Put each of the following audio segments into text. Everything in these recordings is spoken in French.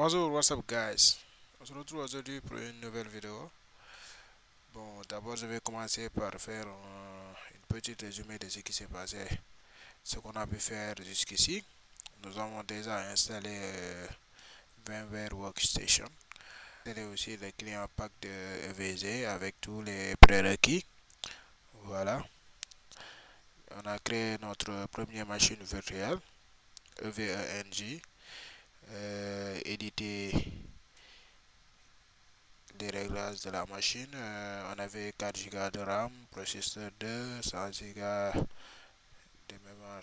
Bonjour, what's up guys? On se retrouve aujourd'hui pour une nouvelle vidéo. Bon, d'abord je vais commencer par faire une petite résumé de ce qui s'est passé, ce qu'on a pu faire jusqu'ici. Nous avons déjà installé VMware Workstation. C'est aussi le client pack de EVG avec tous les prérequis. Voilà. On a créé notre première machine virtuelle, EVENG, édité des réglages de la machine. On avait 4 Go de RAM, processeur 2, 100 Go de mémoire.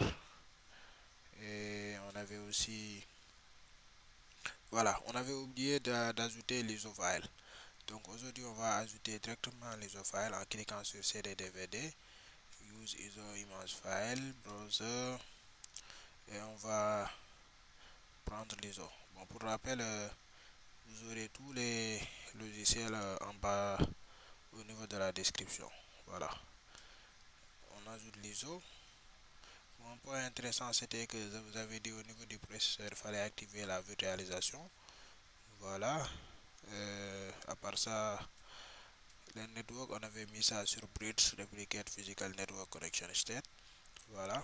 Et on avait aussi, voilà, on avait oublié d'ajouter l'ISO file. Donc aujourd'hui, on va ajouter directement l'ISO file en cliquant sur CD/DVD, Use ISO Image File, Browser, et on va prendre l'ISO. Bon, pour rappel, vous aurez tous les logiciels en bas au niveau de la description. Voilà. On ajoute l'ISO. Un point intéressant, c'était que je vous avais dit au niveau du processeur, il fallait activer la virtualisation. Voilà. À part ça, le network, on avait mis ça sur Bridge Replicate Physical Network Connection State. Voilà.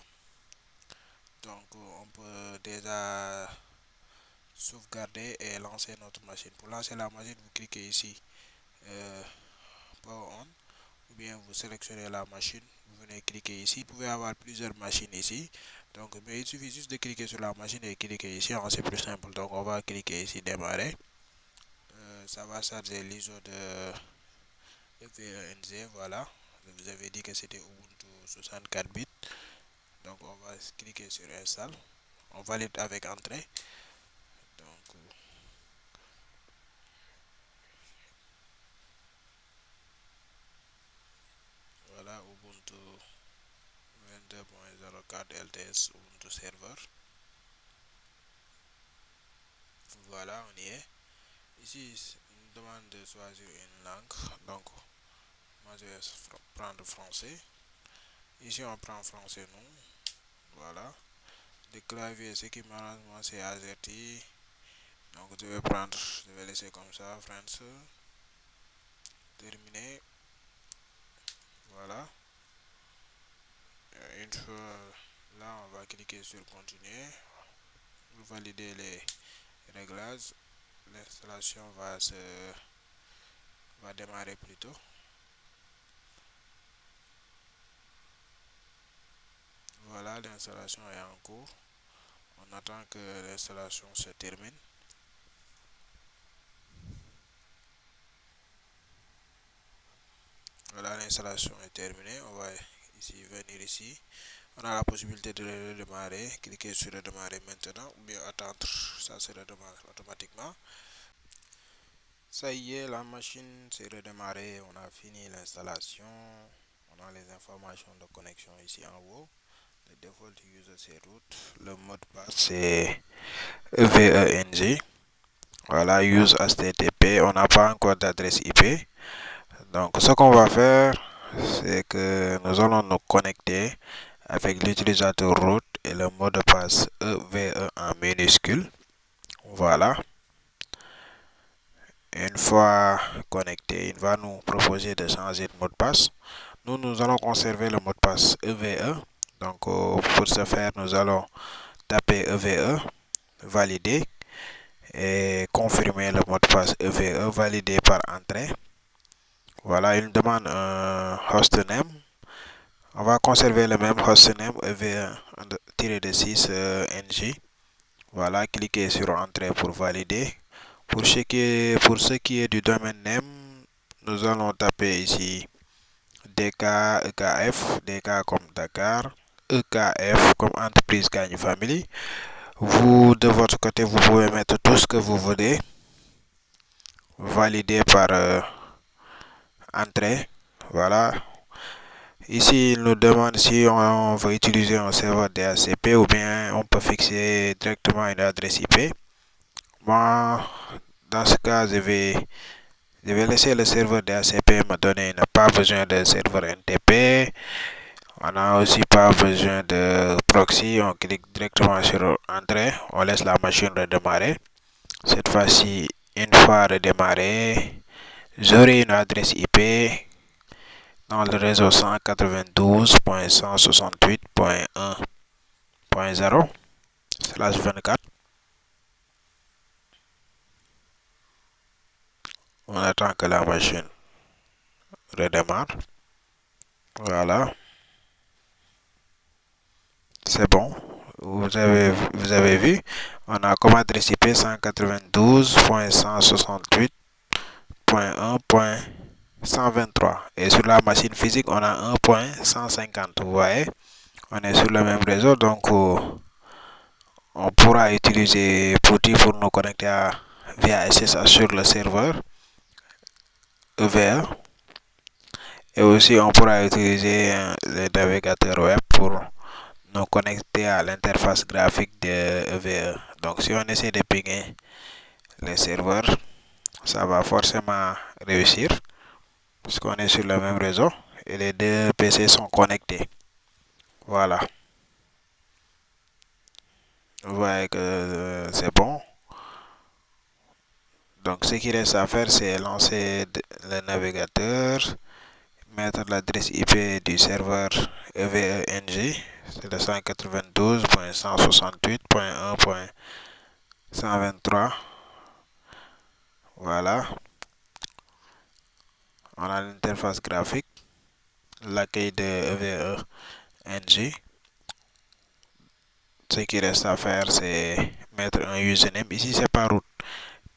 Donc, on peut déjà sauvegarder et lancer notre machine. Pour lancer la machine, vous cliquez ici, Power On, ou bien vous sélectionnez la machine, vous venez cliquer ici. Vous pouvez avoir plusieurs machines ici, donc mais il suffit juste de cliquer sur la machine et cliquer ici, c'est plus simple. Donc on va cliquer ici démarrer. Ça va charger l'ISO de FVNG. Voilà, je vous avais dit que c'était Ubuntu 64 bits. Donc on va cliquer sur install, on valide avec entrée. Donc voilà, Ubuntu 22.04 LTS Ubuntu serveur. Voilà, on y est. Ici, il nous demande de choisir une langue. Donc, moi je vais prendre français. Ici, on prend français, non. Voilà. Le clavier, ce qui m'arrange, moi, c'est AZT. Donc, je vais laisser comme ça, France. Terminé. Voilà. Une fois là, on va cliquer sur continuer. Pour valider les réglages, l'installation va démarrer plus tôt. Voilà, l'installation est en cours. On attend que l'installation se termine. Voilà, l'installation est terminée. On va venir ici. On a la possibilité de redémarrer. Cliquez sur redémarrer maintenant ou bien attendre. Ça se redémarre automatiquement. Ça y est, la machine s'est redémarrée. On a fini l'installation. On a les informations de connexion ici en haut. Le default user c'est root. Le mot de passe c'est VENG. Voilà, use HTTP. On n'a pas encore d'adresse IP. Donc, ce qu'on va faire, c'est que nous allons nous connecter avec l'utilisateur root et le mot de passe EVE en minuscule. Voilà. Une fois connecté, il va nous proposer de changer de mot de passe. Nous allons conserver le mot de passe EVE. Donc, pour ce faire, nous allons taper EVE, valider et confirmer le mot de passe EVE validé par entrée. Voilà, il nous demande un hostname. On va conserver le même hostname EVE-6 NG. Voilà, cliquez sur entrée pour valider. Pour ce qui est du domaine name, nous allons taper ici DK, EKF, DK comme Dakar, EKF comme entreprise Gagne Family. Vous, de votre côté, vous pouvez mettre tout ce que vous voulez. Valider par entrée. Voilà. Ici, il nous demande si on veut utiliser un serveur DHCP ou bien on peut fixer directement une adresse IP. Moi, dans ce cas, je vais laisser le serveur DHCP me donner. Il n'a pas besoin de serveur NTP. On n'a aussi pas besoin de proxy. On clique directement sur entrée. On laisse la machine redémarrer. Cette fois-ci, une fois redémarré, j'aurai une adresse IP dans le réseau 192.168.1.0/24. On attend que la machine redémarre. Voilà, c'est bon. Vous avez vu, on a comme adresse IP 192.168.1.1.123. Et sur la machine physique, on a 1.150. Vous voyez, on est sur le même réseau, donc on pourra utiliser PuTTY pour nous connecter via SSH sur le serveur EVE. Et aussi, on pourra utiliser le navigateur web pour nous connecter à l'interface graphique de EVE. Donc, si on essaie de pinguer les serveurs, ça va forcément réussir parce qu'on est sur le même réseau et les deux PC sont connectés. Voilà. Vous voyez que c'est bon. Donc, ce qui reste à faire, c'est lancer le navigateur, mettre l'adresse IP du serveur EVE-NG, c'est le 192.168.1.123. Voilà. On a l'interface graphique, l'accueil de EVE-NG. Ce qui reste à faire, c'est mettre un username. Ici, c'est pas root,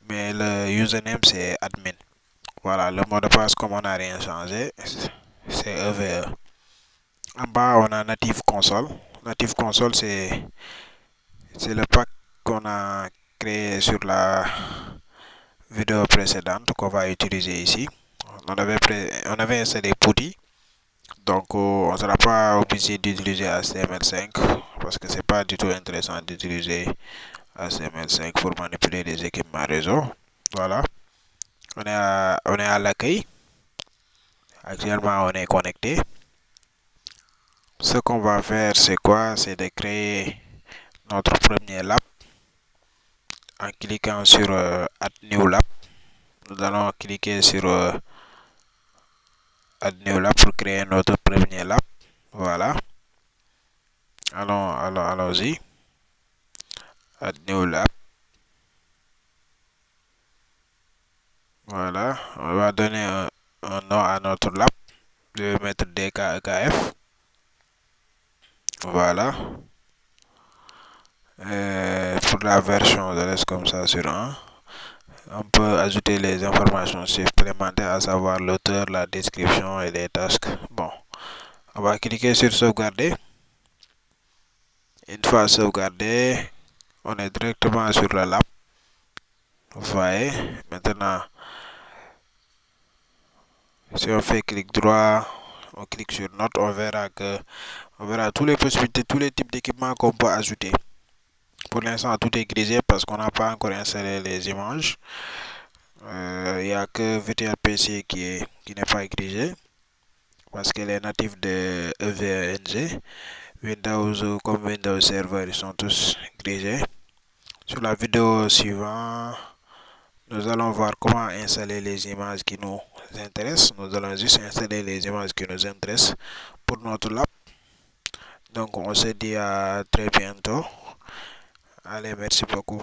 mais le username, c'est admin. Voilà, le mot de passe, comme on n'a rien changé, c'est EVE. En bas, on a Native Console. Native Console, c'est le pack qu'on a créé sur la vidéo précédente qu'on va utiliser ici. On avait installé PuTTY, donc on ne sera pas obligé d'utiliser HTML5 parce que c'est pas du tout intéressant d'utiliser HTML5 pour manipuler les équipements réseau. Voilà, on est à l'accueil. Actuellement, on est connecté. Ce qu'on va faire, c'est quoi? C'est de créer notre premier lab en cliquant sur Add New Lab. Nous allons cliquer sur Add New Lab pour créer notre premier lab. Voilà. Allons-y. Add New Lab. Voilà. On va donner un nom à notre lab. Je vais mettre DKEKF. Voilà. Pour la version, je laisse comme ça sur 1. On peut ajouter les informations supplémentaires, à savoir l'auteur, la description et les tasks. Bon, on va cliquer sur sauvegarder. Une fois sauvegardé, on est directement sur le lab. Vous voyez, maintenant, si on fait clic droit, on clique sur note, on verra toutes les possibilités, tous les types d'équipements qu'on peut ajouter. Pour l'instant, tout est grisé parce qu'on n'a pas encore installé les images. Il n'y a que VTLPC qui n'est pas grisé parce qu'elle est native de EVE-NG. Windows comme Windows Server, ils sont tous grisés. Sur la vidéo suivante, nous allons voir comment installer les images qui nous intéressent. Nous allons juste installer les images qui nous intéressent pour notre lab. Donc on se dit à très bientôt. Allez, merci beaucoup.